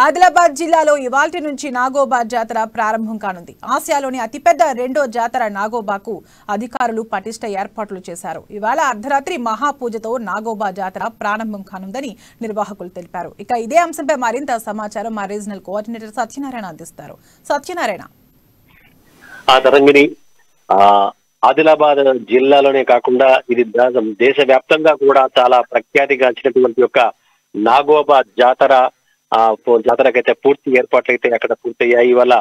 ఆదిలాబాద్ జిల్లాలో ఇవాల్టి నుంచి నాగోబా జాతర ప్రారంభం కానుంది. ఆసియాలోని అతిపెద్ద రెండో జాతర నాగోబాకు అధికారులు పటిష్ట ఏర్పాట్లు చేశారు. ఇవాళ అర్ధరాత్రి మహాపూజతో నాగోబా జాతర ప్రారంభం కానుందని నిర్వాహకులు తెలిపారు. ఇక ఇదే అంశంపై మరింత సమాచారం మా రీజనల్ కోఆర్డినేటర్ సత్యనారాయణ అందిస్తారు. సత్యనారాయణ, ఆదిలాబాద్ జిల్లాలోనే కాకుండా ఇది దేశవ్యాప్తంగా కూడా చాలా ప్రఖ్యాతిగాంచినటువంటి యొక్క నాగోబా జాతరకైతే పూర్తి ఏర్పాట్లు అయితే అక్కడ పూర్తయ్యాయి. ఇవాళ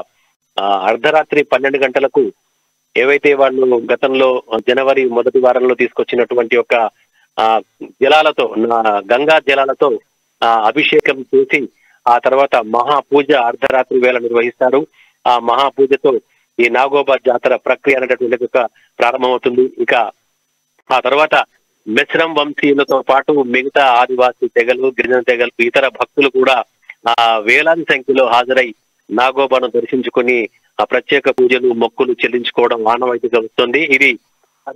అర్ధరాత్రి 12 గంటలకు ఏవైతే వాళ్ళు గతంలో జనవరి మొదటి వారంలో తీసుకొచ్చినటువంటి యొక్క జలాలతో గంగా జలాలతో అభిషేకం చేసి ఆ తర్వాత మహాపూజ అర్ధరాత్రి వేళ నిర్వహిస్తారు. ఆ మహాపూజతో ఈ నాగోబా జాతర ప్రక్రియ అనేటటువంటి ఒక ప్రారంభమవుతుంది. ఇక ఆ తర్వాత మెస్రం వంశీయులతో పాటు మిగతా ఆదివాసీ తెగలు, గిరిజన తెగలు, ఇతర భక్తులు కూడా వేలాది సంఖ్యలో హాజరై నాగోబాను దర్శించుకుని ఆ ప్రత్యేక పూజలు, మొక్కులు చెల్లించుకోవడం ఆనవాయితీగా వస్తుంది. ఇది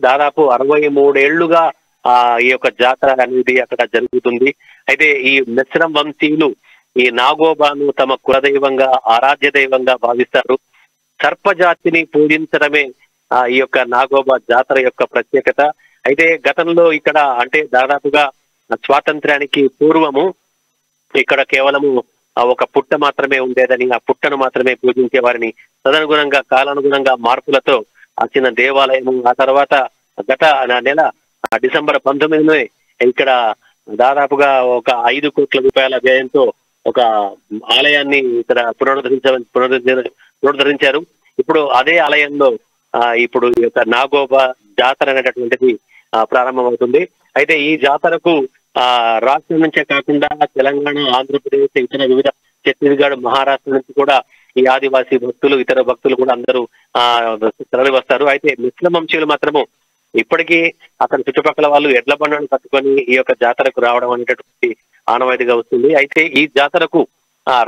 దాదాపు 63 ఏళ్లుగా ఈ యొక్క జాతర అనేది అక్కడ జరుగుతుంది. అయితే ఈ మెస్రం వంశీయులు ఈ నాగోబాను తమ కులదైవంగా, ఆరాధ్య దైవంగా భావిస్తారు. సర్పజాతిని పూజించడమే ఈ యొక్క నాగోబా జాతర యొక్క ప్రత్యేకత. అయితే గతంలో ఇక్కడ అంటే దాదాపుగా స్వాతంత్ర్యానికి పూర్వము ఇక్కడ కేవలము ఒక పుట్ట మాత్రమే ఉండేదని, ఆ పుట్టను మాత్రమే పూజించేవారిని. తదనుగుణంగా కాలానుగుణంగా మార్పులతో ఆ చిన్న దేవాలయము ఆ తర్వాత గత నెల డిసెంబర్ 19 ఇక్కడ దాదాపుగా ఒక 5 కోట్ల రూపాయల వ్యయంతో ఒక ఆలయాన్ని ఇక్కడ పునరుద్ధరించారు. ఇప్పుడు అదే ఆలయంలో ఇప్పుడు ఈ యొక్క నాగోబా జాతర అనేటటువంటిది ప్రారంభమవుతుంది. అయితే ఈ జాతరకు రాష్ట్రం నుంచే కాకుండా తెలంగాణ, ఆంధ్రప్రదేశ్, ఇతర వివిధ ఛత్తీస్గఢ్, మహారాష్ట్ర నుంచి కూడా ఈ ఆదివాసీ భక్తులు, ఇతర భక్తులు కూడా అందరూ తరలి వస్తారు. అయితే ముస్లిం వంశీయులు మాత్రము ఇప్పటికీ అక్కడ చుట్టుపక్కల వాళ్ళు ఎడ్ల బండను కట్టుకొని ఈ యొక్క జాతరకు రావడం అనేటటువంటి ఆనవాయితీగా వస్తుంది. అయితే ఈ జాతరకు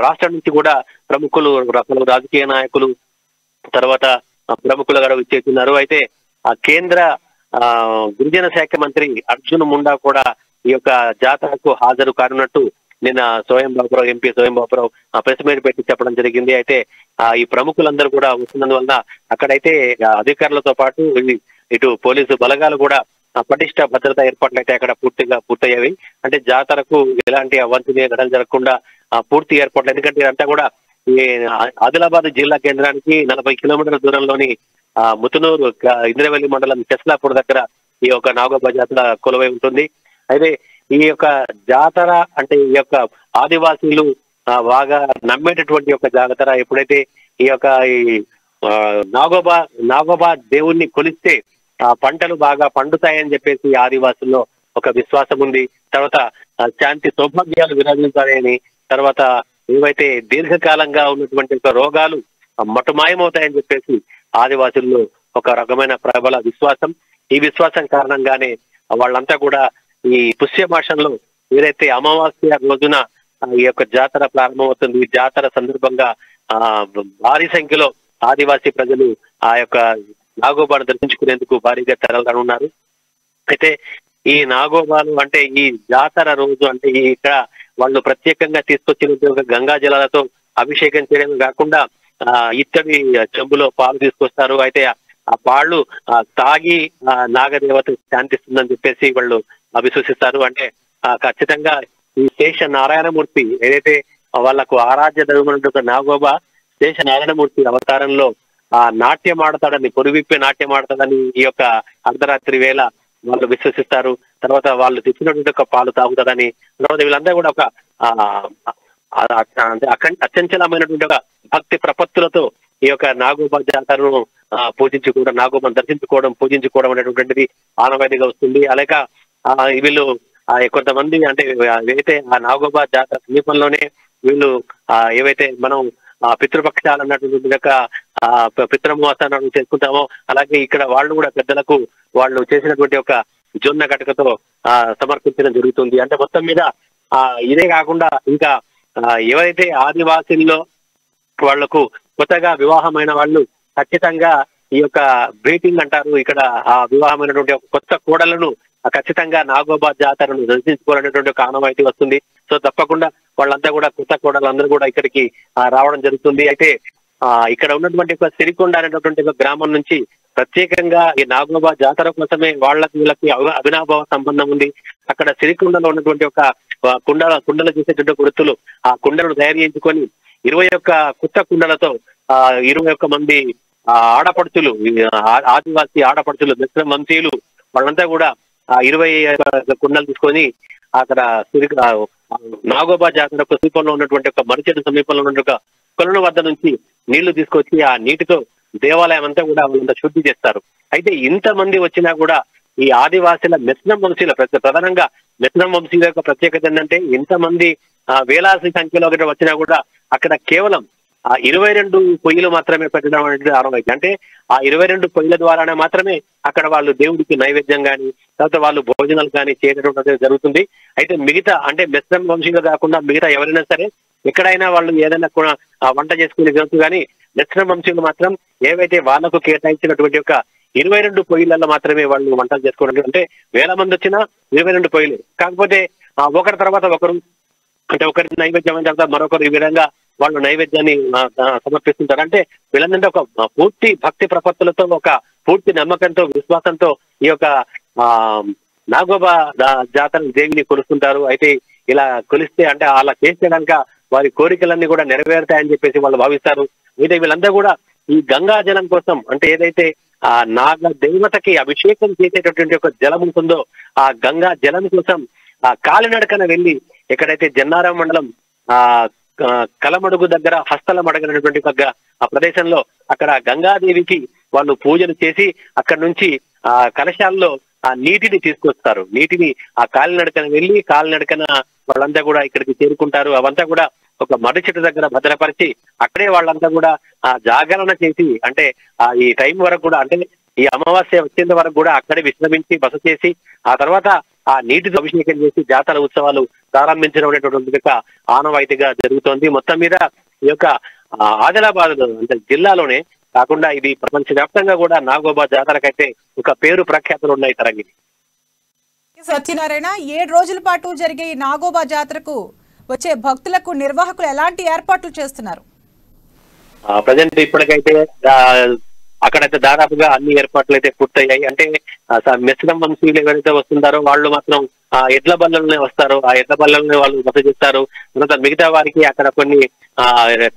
రాష్ట్రం నుంచి కూడా ప్రముఖులు, రాజకీయ నాయకులు, తర్వాత ప్రముఖులు కూడా విచ్చేస్తున్నారు. అయితే ఆ కేంద్ర గిరిజన శాఖ మంత్రి అర్జున్ ముండా కూడా ఈ యొక్క జాతరకు హాజరు కానున్నట్టు నిన్న ఎంపీ స్వయం బాబురావు ప్రెస్ మీట్ పెట్టి చెప్పడం జరిగింది. అయితే ఈ ప్రముఖులందరూ కూడా వస్తున్నందువల్ల అక్కడైతే అధికారులతో పాటు ఇటు పోలీసు బలగాలు కూడా పటిష్ట భద్రతా ఏర్పాట్లు అయితే అక్కడ పూర్తయ్యేవి. అంటే జాతరకు ఎలాంటి అవాంఛనీయ ఘటనలు జరగకుండా పూర్తి ఏర్పాట్లు. ఎందుకంటే ఇదంతా కూడా ఈ ఆదిలాబాద్ జిల్లా కేంద్రానికి 40 కిలోమీటర్ల దూరంలోని ముతునూరు ఇంద్రవెల్లి మండలం చెస్లాపూర్ దగ్గర ఈ యొక్క నాగోబా జాతర కొలువై ఉంటుంది. అయితే ఈ యొక్క జాతర అంటే ఈ యొక్క ఆదివాసీలు బాగా నమ్మేటటువంటి యొక్క జాతర. ఎప్పుడైతే ఈ యొక్క నాగోబా దేవుణ్ణి కొలిస్తే పంటలు బాగా పండుతాయని చెప్పేసి ఆదివాసుల్లో ఒక విశ్వాసం ఉంది. తర్వాత శాంతి సౌభాగ్యాలు విరాజించాలని, తర్వాత ఏవైతే దీర్ఘకాలంగా ఉన్నటువంటి రోగాలు మటుమాయమవుతాయని చెప్పేసి ఆదివాసుల్లో ఒక రకమైన ప్రబల విశ్వాసం. ఈ విశ్వాసం కారణంగానే వాళ్ళంతా కూడా ఈ పుష్యమాసంలో ఏదైతే అమావాస్య రోజున ఈ యొక్క జాతర ప్రారంభమవుతుంది. ఈ జాతర సందర్భంగా భారీ సంఖ్యలో ఆదివాసీ ప్రజలు ఆ యొక్క నాగోబాను దర్శించుకునేందుకు భారీగా తరలిరానున్నారు. అయితే ఈ నాగోబాలు అంటే ఈ జాతర రోజు అంటే ఇక్కడ వాళ్ళు ప్రత్యేకంగా తీసుకొచ్చిన గంగా జలాలతో అభిషేకం చేయడమే కాకుండా ఇత్తడి చెంబులో పాలు తీసుకొస్తారు. అయితే ఆ పాళ్ళు తాగి నాగదేవత శాంతిస్తుందని చెప్పేసి వాళ్ళు విశ్వసిస్తారు. అంటే ఖచ్చితంగా ఈ శేష నారాయణమూర్తి ఏదైతే వాళ్లకు ఆరాధ్య దైవమైనటువంటి నాగోబా శేష నారాయణమూర్తి అవతారంలో నాట్యం ఆడతాడని, పొరువిప్పే నాట్యం ఆడతాడని ఈ యొక్క అర్ధరాత్రి వేళ వాళ్ళు విశ్వసిస్తారు. తర్వాత వాళ్ళు తెచ్చినటువంటి ఒక పాలు తాగుతాడని, తర్వాత వీళ్ళందరూ కూడా ఒక అచంచలమైనటువంటి ఒక భక్తి ప్రపత్తులతో ఈ యొక్క నాగోబా జాతరను నాగోబాను దర్శించుకోవడం, పూజించుకోవడం అనేటువంటిది ఆనవాయితీగా వస్తుంది. అలాగే వీళ్ళు కొంతమంది అంటే ఏవైతే ఆ నాగోబా జాతర సమీపంలోనే వీళ్ళు ఏవైతే మనం పితృపక్షాలు అన్నటువంటి యొక్క పితృమోసాలను చేసుకుంటామో అలాగే ఇక్కడ వాళ్ళు కూడా పెద్దలకు వాళ్ళు చేసినటువంటి ఒక జొన్న గటకతో సమర్పించడం జరుగుతుంది. అంటే మొత్తం మీద ఇదే కాకుండా ఇంకా ఎవరైతే ఆదివాసీల్లో వాళ్లకు కొత్తగా వివాహమైన వాళ్ళు ఖచ్చితంగా ఈ యొక్క బ్రీటింగ్ అంటారు. ఇక్కడ ఆ వివాహమైనటువంటి కొత్త కోడలను ఖచ్చితంగా నాగోబా జాతరను దర్శించుకోవాలనేటువంటి ఒక ఆనవాయితీ వస్తుంది. సో తప్పకుండా వాళ్ళంతా కూడా కొత్త కోడలందరూ కూడా ఇక్కడికి రావడం జరుగుతుంది. అయితే ఇక్కడ ఉన్నటువంటి ఒక సిరికొండ అనేటటువంటి ఒక గ్రామం నుంచి ప్రత్యేకంగా ఈ నాగోబా జాతర కోసమే వీళ్ళకి అవినాభావ సంబంధం ఉంది. అక్కడ సిరికొండలో ఉన్నటువంటి ఒక కుండలు చేసేటువంటి వృత్తులు ఆ కుండలను తయారు చేయించుకొని 21 కొత్త కుండలతో 21 మంది ఆడపడుచులు, ఆదివాసీ ఆడపడుచులు, దక్షిణ వంశీయులు వాళ్ళంతా కూడా 20 కుండలు తీసుకొని అక్కడ నాగోబా జాతరకు సమీపంలో ఉన్నటువంటి ఒక మరిచెట్టు సమీపంలో ఉన్నటువంటి ఒక కొలను వద్ద నుంచి నీళ్లు తీసుకొచ్చి ఆ నీటితో దేవాలయం అంతా కూడా వాళ్ళంతా శుద్ధి చేస్తారు. అయితే ఇంతమంది వచ్చినా కూడా ఈ ఆదివాసీల మెస్నం వంశీయుల ప్రధానంగా మెస్నం వంశీయుల యొక్క ప్రత్యేకత ఏంటంటే ఇంతమంది వేలాది సంఖ్యలో వచ్చినా కూడా అక్కడ కేవలం 22 పొయ్యిలు మాత్రమే పెట్టడం అనేది ఆనవాయితీ. అంటే ఆ 22 పొయ్యిల ద్వారానే మాత్రమే అక్కడ వాళ్ళు దేవుడికి నైవేద్యం కానీ తర్వాత వాళ్ళు భోజనాలు కానీ చేయడం జరుగుతుంది. అయితే మిగతా అంటే మెస్నం వంశీయులు కాకుండా మిగతా ఎవరైనా సరే ఎక్కడైనా వాళ్ళు ఏదైనా కూడా వంట చేసుకునే జరుగుతుంది. కానీ మెస్నం వంశీయులు మాత్రం ఏవైతే వాళ్ళకు కేటాయించినటువంటి ఒక 22 పొయ్యిలలో మాత్రమే వాళ్ళు వంటలు చేసుకోవడం. అంటే వేల మంది వచ్చినా 22 పొయ్యిలు. కాకపోతే ఒకరి తర్వాత ఒకరు అంటే ఒకరి నైవేద్యం అయిన తర్వాత మరొకరు ఈ విధంగా వాళ్ళు నైవేద్యాన్ని సమర్పిస్తుంటారు. అంటే వీళ్ళంటే ఒక పూర్తి భక్తి ప్రపత్తులతో, ఒక పూర్తి నమ్మకంతో, విశ్వాసంతో ఈ యొక్క నాగోబా జాతర దేవిని కొలుస్తుంటారు. అయితే ఇలా కొలిస్తే అంటే అలా చేస్తే కనుక వారి కోరికలన్నీ కూడా నెరవేరుతాయని చెప్పేసి వాళ్ళు భావిస్తారు. అయితే వీళ్ళంతా కూడా ఈ గంగా జలం కోసం అంటే ఏదైతే ఆ నాగ దేవతకి అభిషేకం చేసేటటువంటి ఒక జలం ఉంటుందో ఆ గంగా జలం కోసం కాలినడకన వెళ్ళి ఎక్కడైతే జన్నారం మండలం కలమడుగు దగ్గర హస్తల మడగనటువంటి ఆ ప్రదేశంలో అక్కడ గంగాదేవికి వాళ్ళు పూజలు చేసి అక్కడ నుంచి కలశాల్లో ఆ నీటిని తీసుకొస్తారు. నీటిని ఆ కాలినడకన వెళ్ళి కాలినడకన వాళ్ళంతా కూడా ఇక్కడికి చేరుకుంటారు. అవంతా కూడా ఒక మర్రి చెట్టు దగ్గర భద్రపరిచి అక్కడే వాళ్ళంతా కూడా జాగరణ చేసి అంటే ఈ టైం వరకు కూడా అంటే ఈ అమావాస్య వచ్చేంత వరకు కూడా అక్కడే విశ్రమించి బస చేసి ఆ తర్వాత ఆ నీటితో అభిషేకం చేసి జాతర ఉత్సవాలు ప్రారంభించడం అనేటువంటి ఆనవాయితీగా జరుగుతోంది. మొత్తం మీద ఈ యొక్క ఆదిలాబాద్ అంటే జిల్లాలోనే కాకుండా ఇది ప్రపంచవ్యాప్తంగా కూడా నాగోబా జాతరకైతే ఒక పేరు ప్రఖ్యాతులు ఉన్నాయి. తరంగిణి. సత్యనారాయణ, 7 రోజుల పాటు జరిగే ఈ నాగోబా జాతరకు వచ్చే భక్తులకు నిర్వాహకులు ఎలాంటి ఏర్పాట్లు చేస్తున్నారు? ప్రజెంట్ ఇప్పటికైతే అక్కడైతే దాదాపుగా అన్ని ఏర్పాట్లు అయితే పూర్తయ్యాయి. అంటే మెస్నం వంశీయులు ఎవరైతే వస్తుంటారో వాళ్ళు మాత్రం ఎడ్ల బల్లలోనే వస్తారు. ఆ ఎడ్ల బల్లలోనే వాళ్ళు బస చేస్తారు. తర్వాత మిగతా వారికి అక్కడ కొన్ని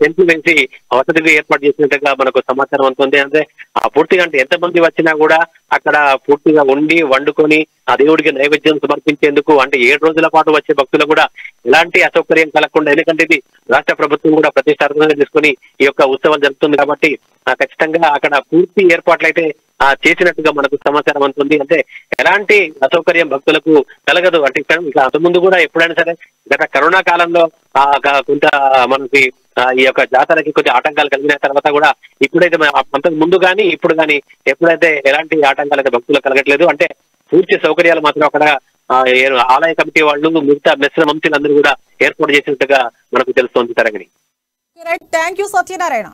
టెంట్లు వేసి వసతిగా ఏర్పాటు చేసినట్టుగా మనకు సమాచారం ఉంటుంది. అంటే పూర్తిగా అంటే ఎంతమంది వచ్చినా కూడా అక్కడ పూర్తిగా వండుకొని ఆ దేవుడికి నైవేద్యం సమర్పించేందుకు అంటే 7 రోజుల పాటు వచ్చే భక్తులు కూడా ఎలాంటి అసౌకర్యం కలగకుండా, ఎందుకంటే ఇది రాష్ట్ర ప్రభుత్వం కూడా ప్రతిష్టాత్మకంగా తీసుకుని ఈ యొక్క ఉత్సవం జరుగుతుంది కాబట్టి ఖచ్చితంగా అక్కడ పూర్తి ఏర్పాట్లు అయితే చేసినట్టుగా మనకు సమాచారం అందుతుంది. అంటే ఎలాంటి అసౌకర్యం భక్తులకు కలగదు. అంటే ఇక్కడ అంతకుముందు కూడా ఎప్పుడైనా సరే గత కరోనా కాలంలో కొంత మనకి ఈ యొక్క జాతరకి కొద్ది ఆటంకాలు కలిగిన తర్వాత కూడా ఇప్పుడైతే అంతకు ముందు కానీ ఇప్పుడు కానీ ఎప్పుడైతే ఎలాంటి ఆటంకాలు అయితే భక్తులకు కలగట్లేదు. అంటే పూర్తి సౌకర్యాలు మాత్రం అక్కడ ఆలయ కమిటీ వాళ్ళు మిగతా మెస్సిన వంశీలందరూ కూడా ఏర్పాటు చేసినట్టుగా మనకు తెలుస్తోంది. తరంగిణి. Thank you Satyanarayana.